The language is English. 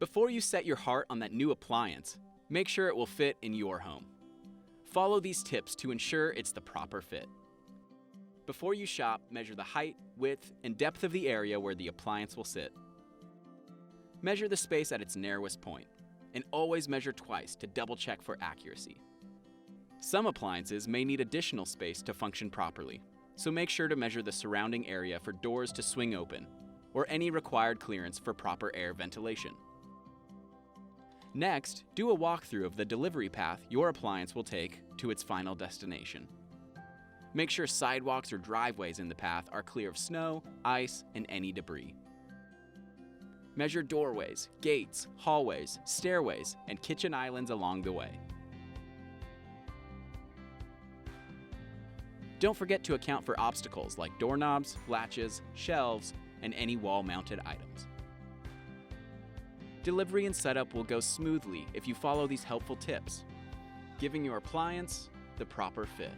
Before you set your heart on that new appliance, make sure it will fit in your home. Follow these tips to ensure it's the proper fit. Before you shop, measure the height, width, and depth of the area where the appliance will sit. Measure the space at its narrowest point, and always measure twice to double-check for accuracy. Some appliances may need additional space to function properly, so make sure to measure the surrounding area for doors to swing open, or any required clearance for proper air ventilation. Next, do a walkthrough of the delivery path your appliance will take to its final destination. Make sure sidewalks or driveways in the path are clear of snow, ice, and any debris. Measure doorways, gates, hallways, stairways, and kitchen islands along the way. Don't forget to account for obstacles like doorknobs, latches, shelves, and any wall-mounted items. Delivery and setup will go smoothly if you follow these helpful tips, giving your appliance the proper fit.